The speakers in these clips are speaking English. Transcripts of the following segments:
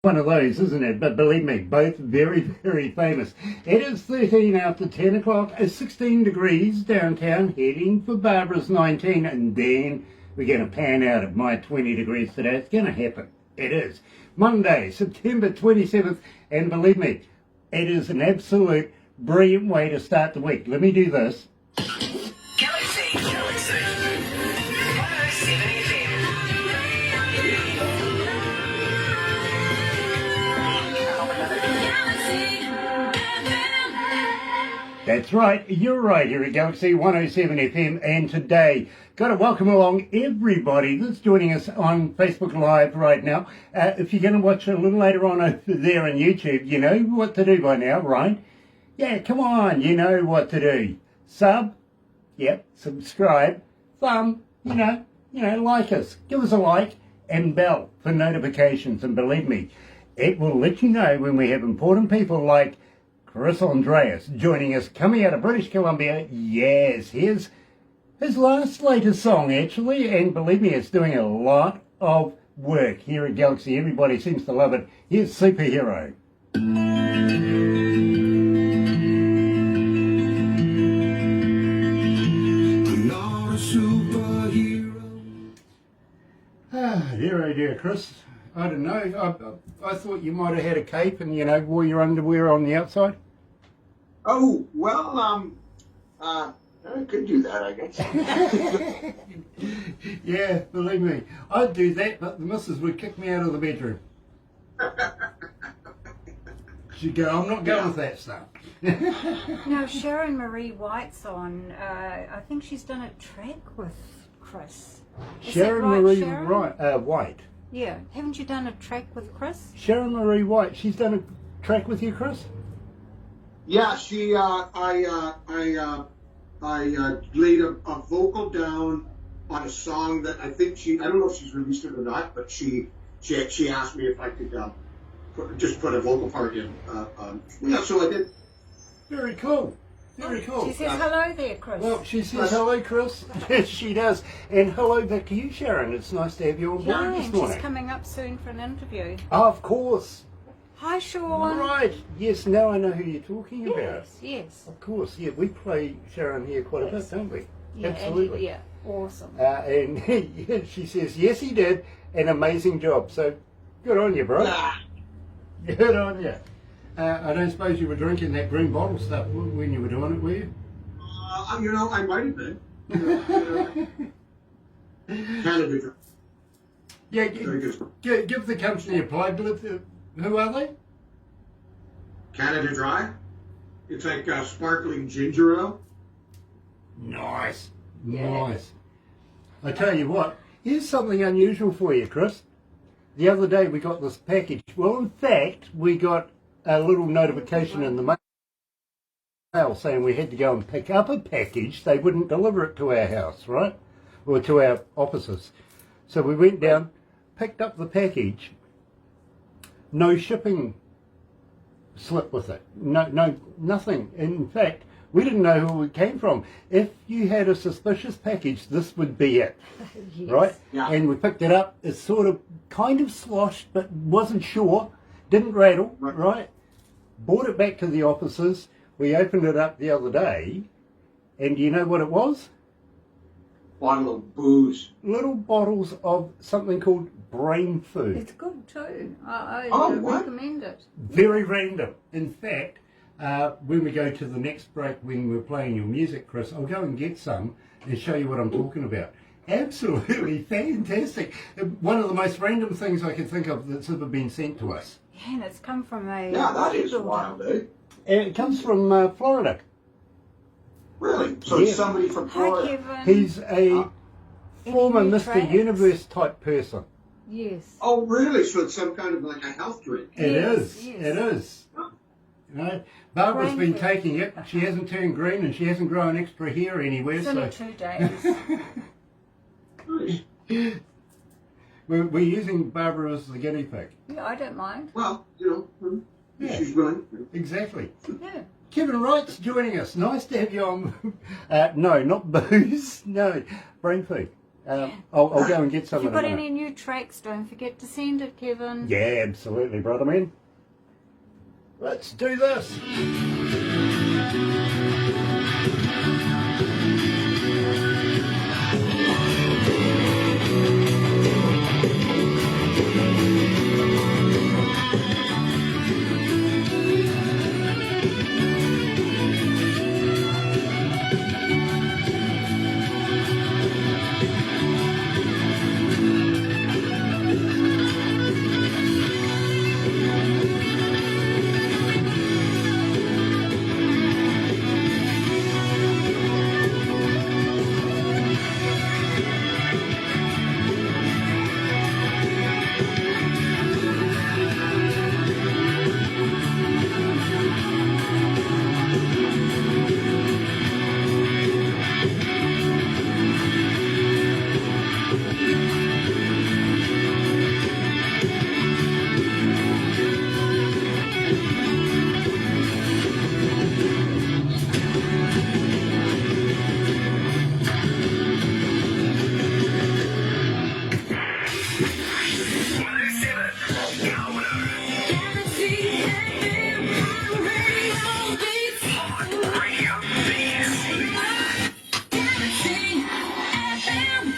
One of those, isn't it? But believe me, both very, very famous. It is 13 after 10 o'clock, 16 degrees downtown, heading for Barbara's 19, and then we're going to pan out at my 20 degrees today. It's going to happen. It is. Monday, September 27th, and believe me, it is an absolute brilliant way to start the week. Let me do this. Galaxy 107fm. That's right, you're right here at Galaxy 107 FM, and today, got to welcome along everybody that's joining us on Facebook Live right now. If you're going to watch a little later on over there on YouTube, you know what to do by now, right? Yeah, come on, you know what to do. Sub, yep, subscribe, thumb, you know, like us. Give us a like, and bell for notifications, and believe me, it will let you know when we have important people like Chris Andreas joining us, coming out of British Columbia. Yes, here's his latest song, actually, and believe me, it's doing a lot of work here at Galaxy. Everybody seems to love it. Here's Superhero. I'm not a superhero. Dear, oh dear, Chris. I don't know. I thought you might have had a cape and, wore your underwear on the outside. Oh, well, I could do that, I guess. Yeah, believe me, I'd do that, but the missus would kick me out of the bedroom. She'd go, I'm not going with that stuff. Now, Sharon Marie White's on, I think she's done a track with Chris. Is Sharon that right, Marie Sharon? White. Yeah. Haven't you done a track with Chris? Sharon Marie White, she's done a track with you, Chris? Yeah, she, I laid a vocal down on a song that I think I don't know if she's released it or not, but she asked me if I could put a vocal part in. Yeah, so I did. Very cool. Very cool. She says hello there, Chris. Well, she says hello, Chris. Yes, she does. And hello back to you, Sharon. It's nice to have you on board Yeah, this and morning. she's coming up soon for an interview. Of course. Hi, Sean. Right. Yes, now I know who you're talking about. Yes, yes. Of course, yeah. We play Sharon here quite a bit, don't we? Yeah, Absolutely. yeah, awesome. And she says, yes, he did. An amazing job. So, good on you, bro. Good on you. I don't suppose you were drinking that green bottle stuff when you were doing it, were you? I might have been. Canada Dry. Yeah, give the company a plug. Who are they? Canada Dry. It's like sparkling ginger ale. Nice. Yeah. Nice. I tell you what, here's something unusual for you, Chris. The other day we got this package. Well, in fact, we got a little notification in the mail saying we had to go and pick up a package. They wouldn't deliver it to our house, right? Or to our offices. So we went down, picked up the package. No shipping slip with it. No, nothing. In fact, we didn't know who it came from. If you had a suspicious package, this would be it, Yes. right? Yeah. And we picked it up. It's sort of, kind of sloshed, but wasn't sure. Didn't rattle, right? Brought it back to the offices. We opened it up the other day, and do you know what it was? Bottle of booze. Little bottles of something called brain food. It's good too. I what? recommend it. Very random. In fact, when we go to the next break, when we're playing your music, Chris, I'll go and get some and show you what I'm talking about. Absolutely fantastic. One of the most random things I can think of that's ever been sent to us. Yeah, and it's come from a... Yeah, that is bodybuilder. wild, eh? And it comes from Florida. Really? So Yeah. it's somebody from Hi, Florida. Kevin. He's a former new Mr. tracks? Universe type person. Yes. Oh, really? So it's some kind of like a health drink. It Yes, is. yes. It is. You know, Barbara's Brain been food. taking it. She hasn't turned green and she hasn't grown extra hair anywhere. It's So only 2 days. Nice. we're using Barbara as the guinea pig. Yeah, I don't mind. Well, Yeah. she's willing. Exactly. Yeah. Kevin Wright's joining us. Nice to have you on. No, not booze. No, brain food. I'll go and get If some you've of got them. any new tracks, don't forget to send it, Kevin. Yeah, absolutely, brother man. Let's do this.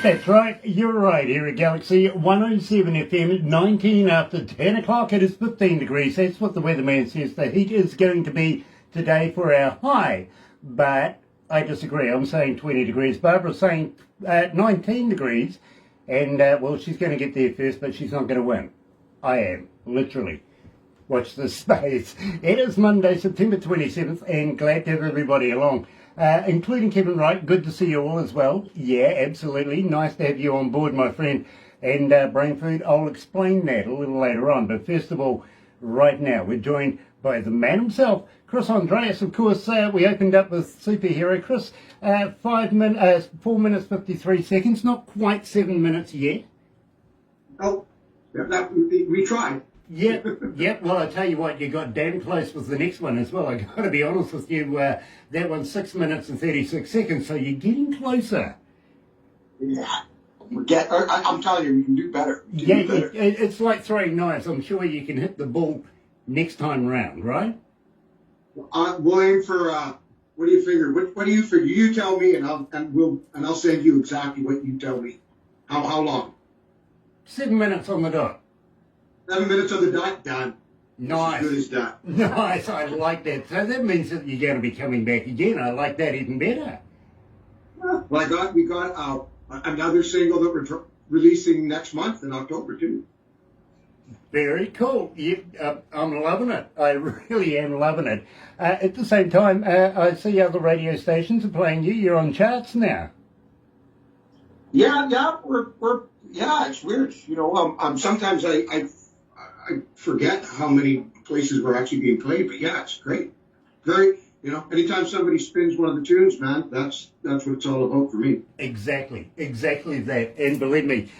That's right, you're right, here at Galaxy 107 FM, 19 after 10 o'clock, it is 15 degrees, that's what the weatherman says the heat is going to be today for our high, but I disagree, I'm saying 20 degrees, Barbara's saying 19 degrees, and well, she's going to get there first, but she's not going to win. I am, literally. Watch this space. It is Monday, September 27th, and glad to have everybody along. Including Kevin Wright, good to see you all as well. Yeah, absolutely. Nice to have you on board, my friend. And Brain Food, I'll explain that a little later on. But first of all, right now, we're joined by the man himself, Chris Andreas. Of course, we opened up with Superhero. Chris, 4 minutes, 53 seconds. Not quite 7 minutes yet. Oh, we tried. Yep. Well, I tell you what, you got damn close with the next one as well. I got to be honest with you, that one's 6 minutes and 36 seconds, so you're getting closer. Yeah. I'm telling you, we can do better. It's like throwing knives. I'm sure you can hit the ball next time round, right? We'll aim for. What do you figure? What do you figure? You tell me, and I'll send you exactly what you tell me. How long? 7 minutes on the dot. 7 minutes on the dot, done. Nice. As good as done. Nice, I like that. So that means that you're going to be coming back again. I like that even better. Well, we got another single that we're releasing next month in October too. Very cool. I'm loving it. I really am loving it. At the same time, I see other radio stations are playing you. You're on charts now. Yeah, it's weird. You know, sometimes I forget how many places we're actually being played, but yeah, it's great. Very, anytime somebody spins one of the tunes, man, that's what it's all about for me. Exactly that. And believe me,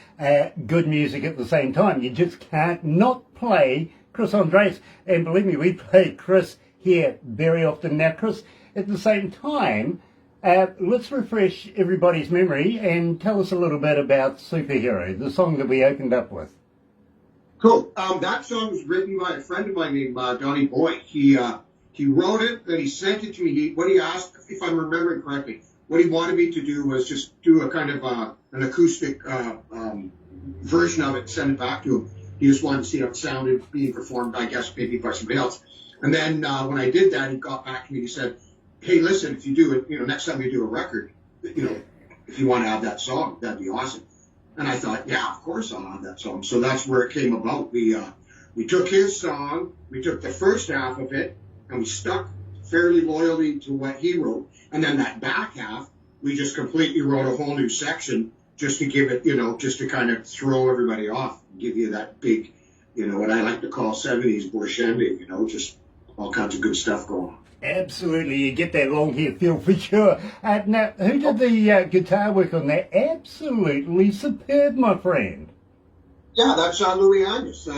good music at the same time. You just can't not play Chris Andreas. And believe me, we play Chris here very often. Now, Chris, at the same time, let's refresh everybody's memory and tell us a little bit about Superhero, the song that we opened up with. Cool. That song was written by a friend of mine named Donnie Boyd. He wrote it, then he sent it to me. What he asked, if I'm remembering correctly, what he wanted me to do was just do a kind of an acoustic version of it and send it back to him. He just wanted to see how it sounded being performed, I guess, maybe by somebody else. And then when I did that, he got back to me and he said, hey, listen, if you do it, next time you do a record, if you want to have that song, that'd be awesome. And I thought, yeah, of course I'll have that song. So that's where it came about. We took his song, we took the first half of it, and we stuck fairly loyally to what he wrote. And then that back half, we just completely wrote a whole new section just to give it, just to kind of throw everybody off, give you that big, what I like to call 70s bourgeoisie, just all kinds of good stuff going on. Absolutely, you get that long hair feel for sure. Now, who did the guitar work on that? Absolutely superb, my friend. Yeah, that's Louis Angus.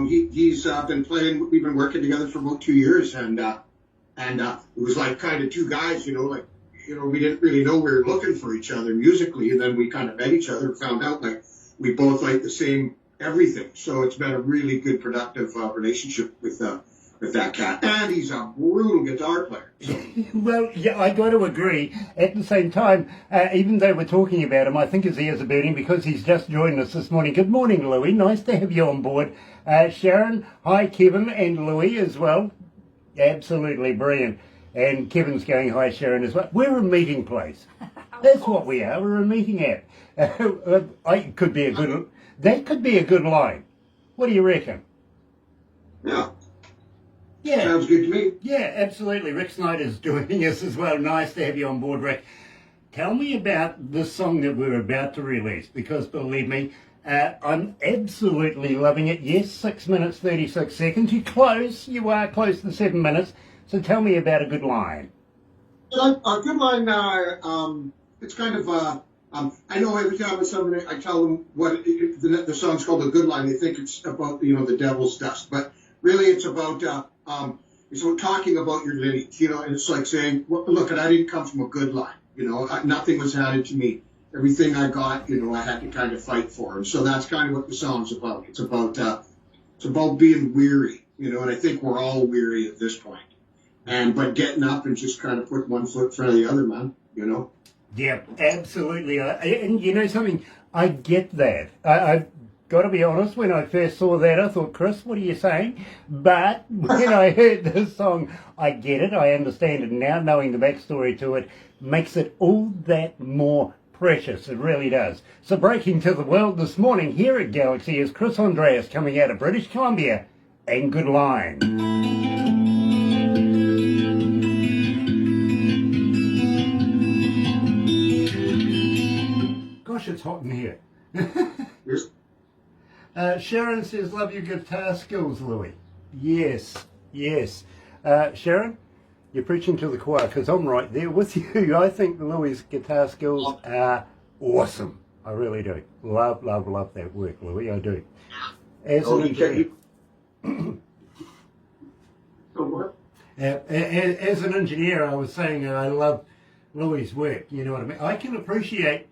He's been playing. We've been working together for about 2 years, and it was like kind of two guys, like we didn't really know we were looking for each other musically, and then we kind of met each other and found out like we both like the same everything. So it's been a really good, productive relationship with that cat. And he's a brutal guitar player. So. Well, yeah, I got to agree. At the same time, even though we're talking about him, I think his ears are burning because he's just joined us this morning. Good morning, Louis. Nice to have you on board. Sharon, hi, Kevin, and Louis as well. Absolutely brilliant. And Kevin's going, hi, Sharon, as well. We're a meeting place. That's what we are. We're a meeting app. That could be a good line. What do you reckon? Yeah. Yeah. Sounds good to me. Yeah, absolutely. Rick Snyder's joining us as well. Nice to have you on board, Rick. Tell me about the song that we're about to release, because believe me, I'm absolutely loving it. Yes, 6 minutes, 36 seconds. You are close to 7 minutes. So tell me about a good line. A good line, it's kind of, I know every time I tell them what the song's called A Good Line, they think it's about, the devil's dust. But really it's about talking about your lineage, and it's like saying, well, look, I didn't come from a good line, nothing was handed to me. Everything I got, I had to kind of fight for. And so that's kind of what the song's about. It's about being weary, and I think we're all weary at this point. But getting up and just kind of put one foot in front of the other, man, Yeah, absolutely. And you know something? I get that. I've got to be honest, when I first saw that, I thought, Chris, what are you saying? But when I heard this song, I get it. I understand it now. Knowing the backstory to it makes it all that more precious. It really does. So breaking to the world this morning here at Galaxy is Chris Andreas coming out of British Columbia and Good Line. Gosh, it's hot in here. Sharon says, love your guitar skills, Louis. Yes. Sharon, you're preaching to the choir because I'm right there with you. I think Louis' guitar skills are awesome. I really do. Love that work, Louis. I do. As an engineer, I was saying that I love Louis' work. You know what I mean? I can appreciate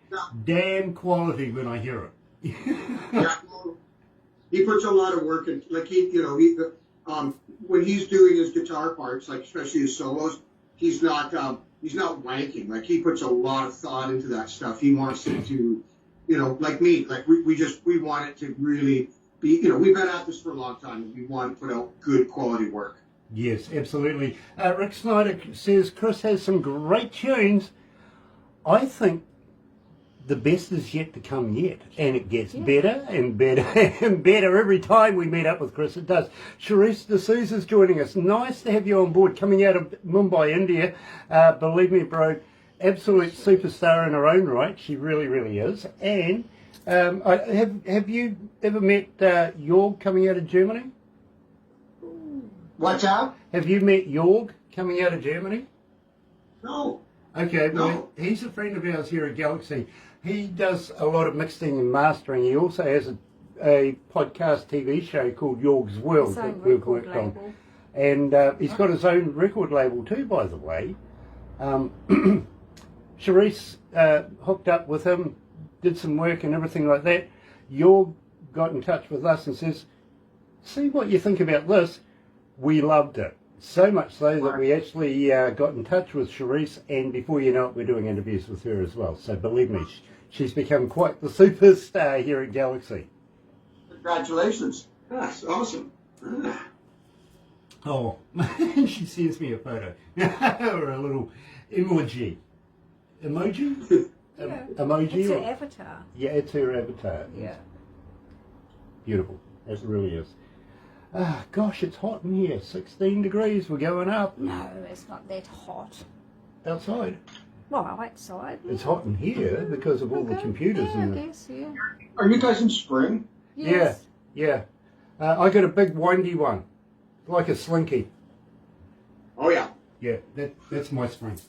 damn quality when I hear it. Yeah, he puts a lot of work in. Like when he's doing his guitar parts, like especially his solos, he's not wanking. Like he puts a lot of thought into that stuff. He wants it to, like me, like we want it to really be. We've been at this for a long time, and we want to put out good quality work. Yes, absolutely. Rick Snyder says Chris has some great tunes. I think the best is yet to come yet, and it gets better and better and better every time we meet up with Chris. It does. Charisse D'Souza's joining us. Nice to have you on board, coming out of Mumbai, India. Believe me, bro, absolute superstar in her own right. She really, really is. And have you ever met Jorg coming out of Germany? What's up? Have you met Jorg coming out of Germany? No. Okay, well, No. he's a friend of ours here at Galaxy. He does a lot of mixing and mastering. He also has a podcast TV show called Jorg's World His own that we've record worked label. on. And he's got his own record label too, by the way. Charisse hooked up with him, did some work and everything like that. Jorg got in touch with us and says, see what you think about this. We loved it. So much so that we actually got in touch with Charisse, and before you know it, we're doing interviews with her as well. So believe me, she's become quite the superstar here at Galaxy. Congratulations. That's awesome. Oh, she sends me a photo or a little emoji. Emoji? Yeah. Emoji? It's her or- avatar. Yeah, it's her avatar. Yeah. Beautiful. It really is. Gosh, it's hot in here. 16 degrees. We're going up. No, it's not that hot. Outside. Well, outside. It's hot in here because of all the computers yeah, in I there. guess, yeah. Are you guys in spring? Yes. Yeah. I got a big windy one, like a slinky. Oh yeah. Yeah, that's my spring.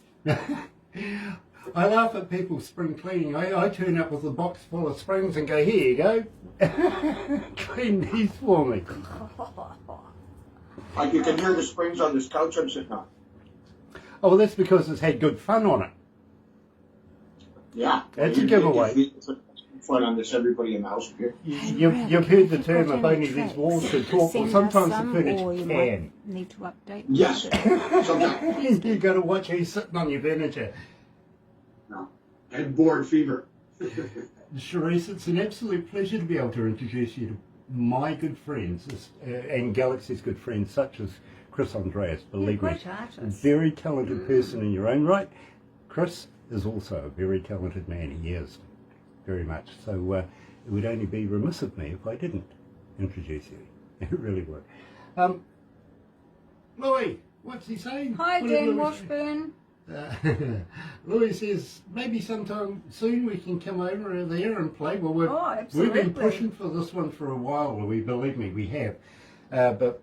I laugh at people's spring cleaning. I turn up with a box full of springs and go, here you go. Clean these for me. Like you can hear the springs on this couch I'm sitting on. Oh, well, that's because it's had good fun on it. Yeah. That's a giveaway. Fun on this, everybody in the house here. You've heard the term, if only these walls could talk, or sometimes the furniture can. Need to update. Yes. Sometimes. You've got to watch who's sitting on your furniture. No. And board fever. Charisse, it's an absolute pleasure to be able to introduce you to my good friends and Galaxy's good friends, such as Chris Andreas. Believe me, great artist. very talented person in your own right. Chris is also a very talented man. He is, very much. So it would only be remiss of me if I didn't introduce you. It really would. Louis, what's he saying? Hi, What did Dan Louis say? Washburn. Louis says maybe sometime soon we can come over there and play. Well, we've absolutely. been pushing for this one for a while, Louis. Believe me, we have. But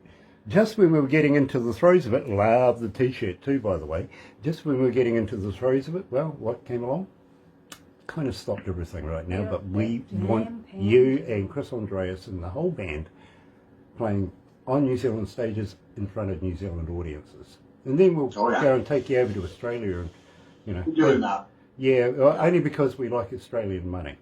just when we were getting into the throes of it, love the t-shirt too, by the way. Just when we were getting into the throes of it, well, what came along? Kind of stopped everything right now. Yeah, but we that want damn you and Chris Andreas and the whole band playing on New Zealand stages in front of New Zealand audiences. And then we'll Oh, yeah. go and take you over to Australia and, you know. We're doing that. Yeah, well, only because we like Australian money.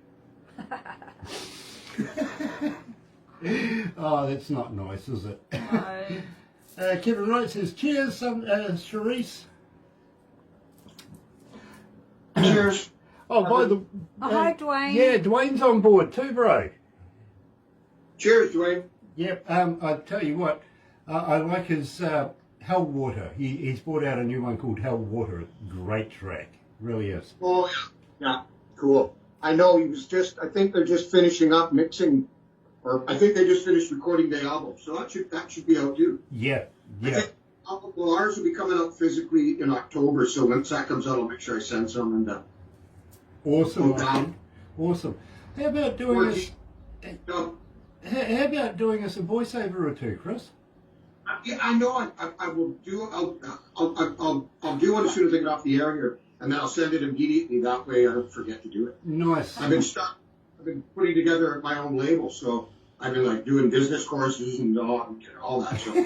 Oh, that's not nice, is it? No. Kevin Wright says, cheers, Charisse. Cheers. Oh, by the Hi, Dwayne. Yeah, Dwayne's on board too, bro. Cheers, Dwayne. Yep, I tell you what, I like his Hell Water. He's brought out a new one called Hell Water. Great track, really is. Oh, yeah. Cool. I know he was I think they're just finishing up mixing, or I think they just finished recording the album. So that should be out too. Yeah, I yeah. think, well, ours will be coming out physically in October, so once that comes out, I'll make sure I send some. And Awesome, Well done. man. Awesome. How about doing us? How about doing us a voiceover or two, Chris? yeah, I know. I will do. I'll do one as soon as I get off the air here, and then I'll send it immediately. That way, I don't forget to do it. Nice. I've been putting together my own label, so I've been like doing business courses and all that stuff.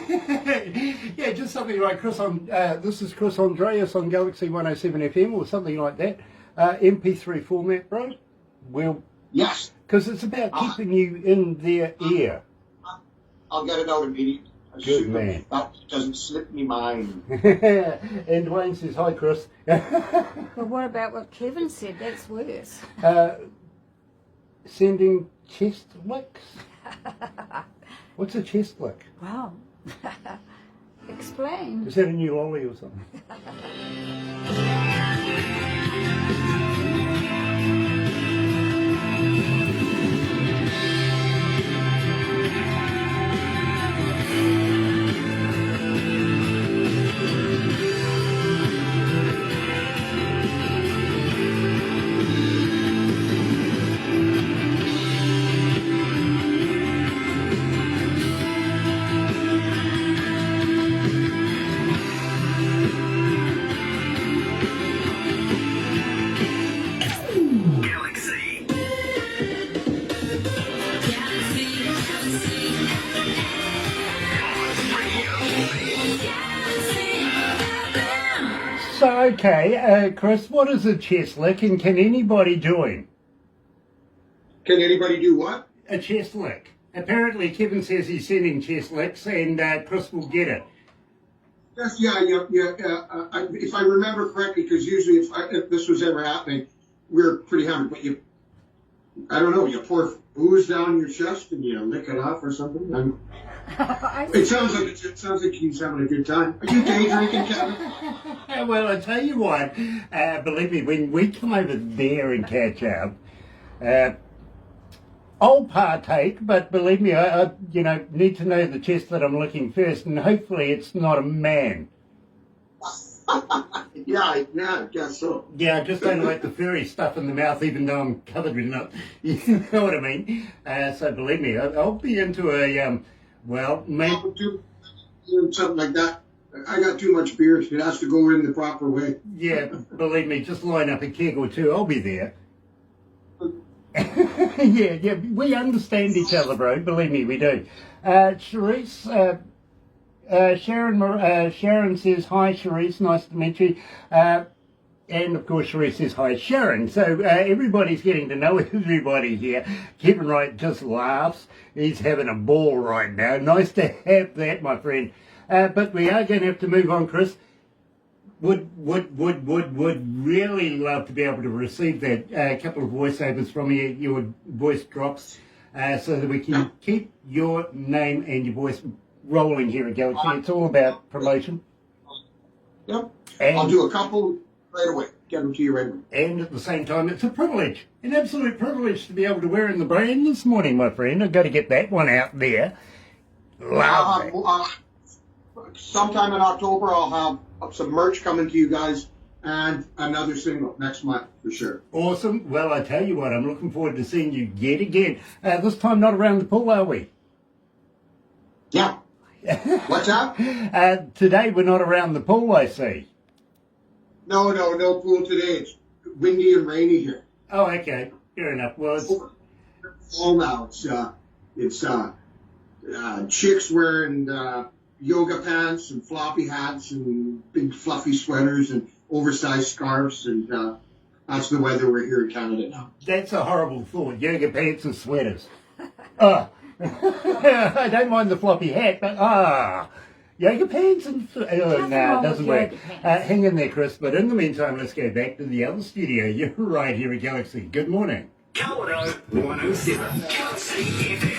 Yeah, just something like Chris on. This is Chris Andreas on Galaxy 107 FM or something like that. MP3 format, bro. Well, Yes, because it's about keeping you in their ear. I'll get it out immediately. Good man. That doesn't slip me mind. And Dwayne says, hi, Chris. But what about what Kevin said? That's worse. Sending chest licks. What's a chest lick? Wow. Explain. Is that a new lolly or something? Galaxy. So, okay, Chris, what is a chest lick and can anybody do it? Can anybody do what? A chest lick. Apparently, Kevin says he's sending chest licks and Chris will get it. Yes, yeah. If I remember correctly, because usually if this was ever happening, we're pretty hammered. But I don't know, you pour booze down your chest and you lick it off or something. It sounds like he's having a good time. Are you day drinking, Kevin? Well, I tell you what, believe me, when we come over there and catch up, I'll partake, but believe me, I need to know the chest that I'm licking first, and hopefully it's not a man. Yeah, I guess so. Yeah, I just don't like the furry stuff in the mouth, even though I'm covered in it. You know what I mean? So believe me, I'll be into a, maybe... I'll do something like that. I got too much beer. It has to go in the proper way. Yeah, believe me, just line up a keg or two, I'll be there. yeah, we understand each other, bro. Believe me, we do. Charisse, Sharon says, hi, Charisse, nice to meet you. And of course, Sheree says hi, Sharon. So everybody's getting to know everybody here. Kevin Wright just laughs. He's having a ball right now. Nice to have that, my friend. But we are going to have to move on, Chris. Would really love to be able to receive that couple of voiceovers from you, your voice drops, so that we can keep your name and your voice rolling here at Galaxy. It's all about promotion. Yep. And I'll do a couple right away. Get them to you right away. And at the same time, it's a privilege, an absolute privilege to be able to wear in the brand this morning, my friend. I've got to get that one out there. Love it. Sometime in October, I'll have some merch coming to you guys and another single next month for sure. Awesome. Well, I tell you what, I'm looking forward to seeing you yet again. This time not around the pool, are we? Yeah. What's that? Today we're not around the pool, I see. No pool today. It's windy and rainy here. Oh, okay. Fair enough. Well, it's fall now. It's chicks wearing yoga pants and floppy hats and big fluffy sweaters and oversized scarves, and that's the weather we're here in Canada now. That's a horrible thought. Yoga pants and sweaters. I don't mind the floppy hat, but yoga pants and no, it doesn't work. Hang in there, Chris. But in the meantime, let's go back to the other studio. You're right here at Galaxy. Good morning. Kawana 107. Galaxy FM.